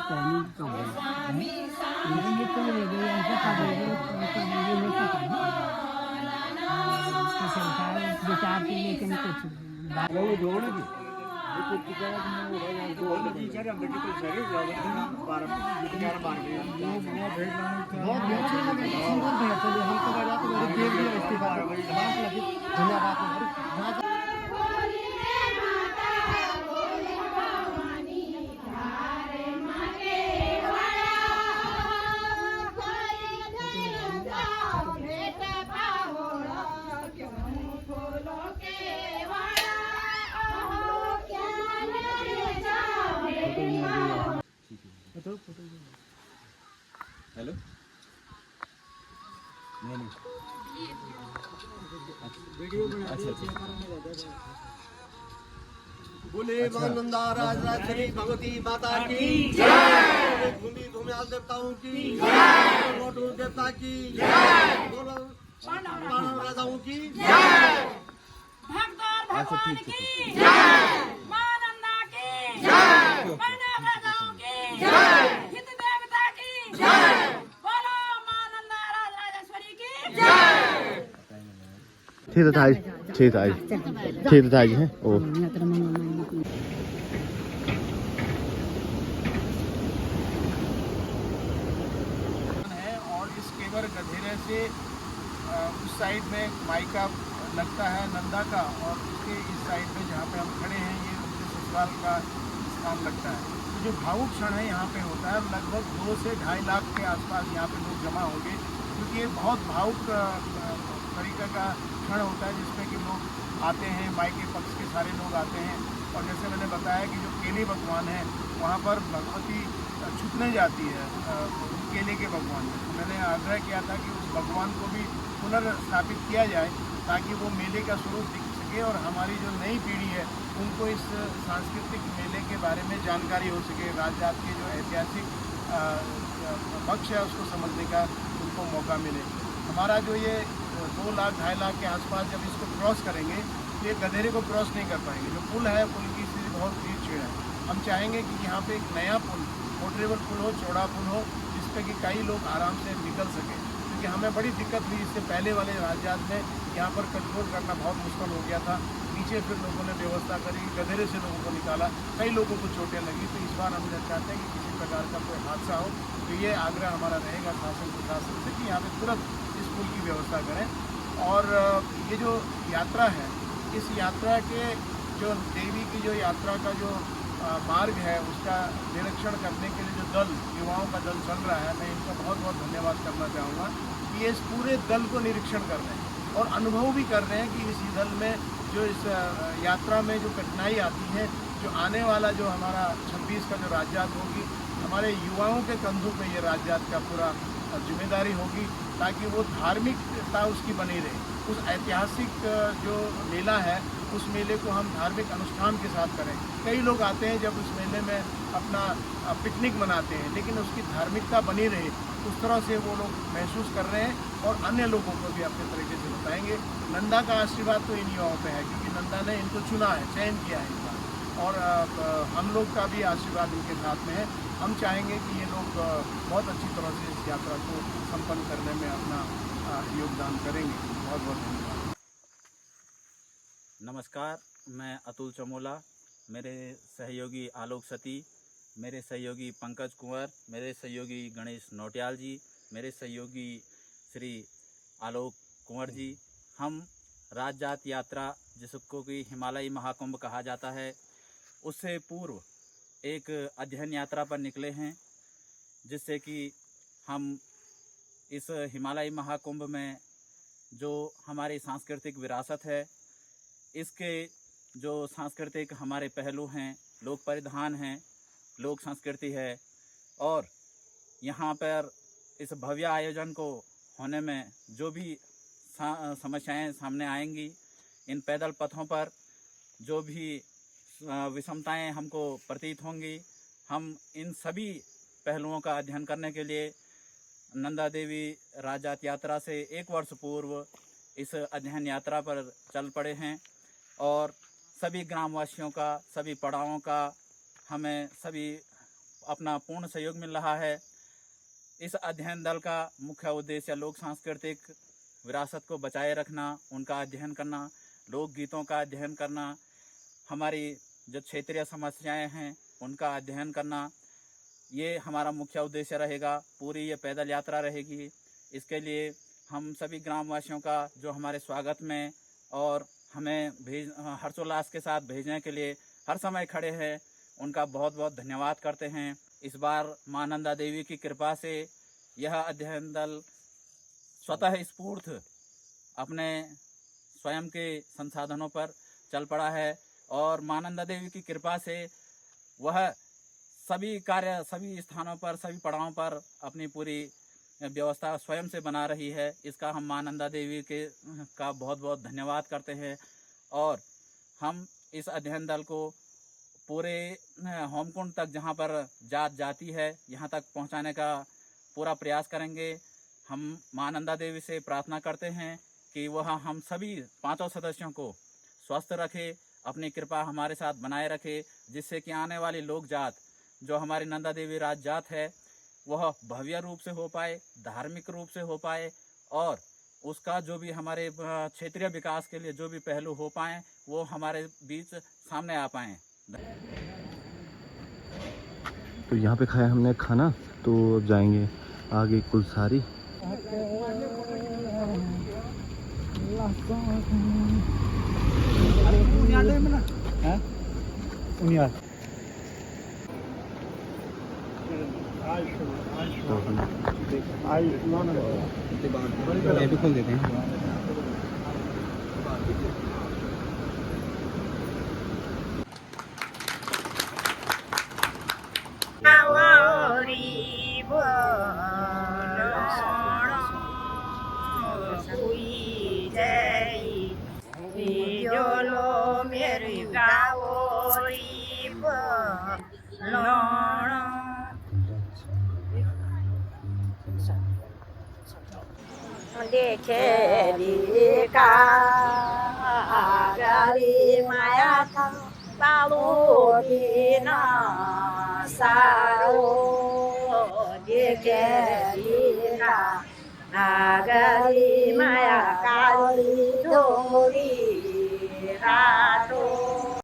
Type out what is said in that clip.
पहले कब है लेकिन ये तो ले गई ऐसा कब ये नहीं पता है तो चलता है विचार की लेकिन कुछ बात वो जोड़ की कुछ जगह में वो है जो जी सर हम बेटी को सही जाओगे बार जितने बार गए वो भेज बहुत अच्छा लगे सुंदर भेज चलिए हम तो बजा तो मेरे देव दिया इस्तीफा लगी धन्यवाद हेलो नहीं वीडियो बना अच्छा बोले नंदा राज राजेश्वरी भगवती माता की जय भूमि भूमियाल देवताओं की जय लोटू देवता की जय बोलो राजाओं की जय भगवान भगवान की जय मां नंदा की जय राजाओं की जय हित देवता की जय बोलो मां नंदा राजेश्वरी की जय ठीक है ओ है और इस केवर गधेरे से उस साइड में माइका लगता है नंदा का और उसके इस साइड में जहाँ पे हम खड़े हैं ये उनके ससुराल का स्थान लगता है। तो जो भावुक क्षण है यहाँ पे होता है लगभग 2 से 2.5 लाख के आसपास यहाँ पे लोग जमा होंगे क्योंकि ये बहुत भावुक तरीका का क्षण होता है जिसमें कि लोग आते हैं मायके पक्ष के सारे लोग आते हैं और जैसे मैंने बताया कि जो केले भगवान है वहाँ पर भगवती छुपने जाती है केले के भगवान में। तो मैंने आग्रह किया था कि उस भगवान को भी पुनर्स्थापित किया जाए ताकि वो मेले का स्वरूप दिख सके और हमारी जो नई पीढ़ी है उनको इस सांस्कृतिक मेले के बारे में जानकारी हो सके, राजजात के जो ऐतिहासिक पक्ष है उसको समझने का उनको मौका मिले। हमारा जो ये 2 लाख 2.5 लाख के आसपास जब इसको क्रॉस करेंगे तो ये गधेरे को क्रॉस नहीं कर पाएंगे। जो पुल है पुल की स्थिति बहुत छीड़ है। हम चाहेंगे कि यहाँ पे एक नया पुल पोर्टेबल पुल हो, चौड़ा पुल हो जिस पे कि कई लोग आराम से निकल सकें क्योंकि हमें बड़ी दिक्कत हुई इससे पहले वाले राजजात में यहाँ पर कंट्रोल करना बहुत मुश्किल हो गया था। नीचे फिर लोगों ने व्यवस्था करी, गधेरे से लोगों को निकाला, कई लोगों को चोटें लगी। तो इस बार हम चाहते हैं कि किसी प्रकार का कोई हादसा हो तो ये आग्रह हमारा रहेगा शासन प्रशासन से कि यहाँ पर तुरंत इस पुल की व्यवस्था करें। और ये जो यात्रा है इस यात्रा के जो देवी की जो यात्रा का जो मार्ग है उसका निरीक्षण करने के लिए जो दल युवाओं का दल चल रहा है मैं इनका बहुत बहुत धन्यवाद करना चाहूँगा कि ये इस पूरे दल को निरीक्षण कर रहे हैं और अनुभव भी कर रहे हैं कि इसी दल में जो इस यात्रा में जो कठिनाई आती है जो आने वाला जो हमारा 26 का जो राजजात होगी हमारे युवाओं के कंधों पे ये राजजात का पूरा जिम्मेदारी होगी ताकि वो धार्मिकता उसकी बनी रहे। उस ऐतिहासिक जो मेला है उस मेले को हम धार्मिक अनुष्ठान के साथ करें। कई लोग आते हैं जब उस मेले में अपना पिकनिक मनाते हैं लेकिन उसकी धार्मिकता बनी रहे उस तरह से वो लोग महसूस कर रहे हैं और अन्य लोगों को भी अपने तरीके से बताएंगे। नंदा का आशीर्वाद तो इन युवाओं पे है क्योंकि नंदा ने इनको चुना है, चयन किया है इनका और हम लोग का भी आशीर्वाद इनके साथ में है। हम चाहेंगे कि ये लोग बहुत अच्छी तरह से इस यात्रा को संपन्न करने में अपना योगदान करेंगे। बहुत बहुत धन्यवाद। नमस्कार, मैं अतुल चमोला, मेरे सहयोगी आलोक सती, मेरे सहयोगी पंकज कुंवर, मेरे सहयोगी गणेश नौटियाल जी, मेरे सहयोगी श्री आलोक कुंवर जी, हम राजजात यात्रा जिसको कि हिमालयी महाकुंभ कहा जाता है उससे पूर्व एक अध्ययन यात्रा पर निकले हैं जिससे कि हम इस हिमालयी महाकुंभ में जो हमारी सांस्कृतिक विरासत है इसके जो सांस्कृतिक हमारे पहलू हैं, लोक परिधान हैं, लोक संस्कृति है और यहाँ पर इस भव्य आयोजन को होने में जो भी समस्याएं सामने आएंगी, इन पैदल पथों पर जो भी विषमताएं हमको प्रतीत होंगी, हम इन सभी पहलुओं का अध्ययन करने के लिए नंदा देवी राजजात यात्रा से 1 वर्ष पूर्व इस अध्ययन यात्रा पर चल पड़े हैं और सभी ग्रामवासियों का, सभी पड़ावों का हमें सभी अपना पूर्ण सहयोग मिल रहा है। इस अध्ययन दल का मुख्य उद्देश्य लोक सांस्कृतिक विरासत को बचाए रखना, उनका अध्ययन करना, लोकगीतों का अध्ययन करना, हमारी जो क्षेत्रीय समस्याएं हैं उनका अध्ययन करना, ये हमारा मुख्य उद्देश्य रहेगा। पूरी ये पैदल यात्रा रहेगी। इसके लिए हम सभी ग्रामवासियों का जो हमारे स्वागत में और हमें हर्षोल्लास के साथ भेजने के लिए हर समय खड़े हैं, उनका बहुत बहुत धन्यवाद करते हैं। इस बार मां नंदा देवी की कृपा से यह अध्ययन दल स्वतः स्फूर्त अपने स्वयं के संसाधनों पर चल पड़ा है और मां नंदा देवी की कृपा से वह सभी कार्य, सभी स्थानों पर, सभी पड़ावों पर अपनी पूरी व्यवस्था स्वयं से बना रही है। इसका हम मां नंदा देवी का बहुत बहुत धन्यवाद करते हैं और हम इस अध्ययन दल को पूरे होमकुंड तक, जहाँ पर जात जाती है, यहाँ तक पहुँचाने का पूरा प्रयास करेंगे। हम मां नंदा देवी से प्रार्थना करते हैं कि वह हम सभी 5 सदस्यों को स्वस्थ रखे, अपनी कृपा हमारे साथ बनाए रखे, जिससे कि आने वाली लोक जात जो हमारी नंदा देवी राज जात है वह भव्य रूप से हो पाए, धार्मिक रूप से हो पाए और उसका जो भी हमारे क्षेत्रीय विकास के लिए जो भी पहलू हो पाएँ वो हमारे बीच सामने आ पाएँ। तो यहाँ पे खाया हमने खाना, तो अब जाएंगे आगे कुलसारी। भी खोल देते हैं। देखेली का गरी माया था तालुकी ना सारो देखेली का गरी माया काली डोरी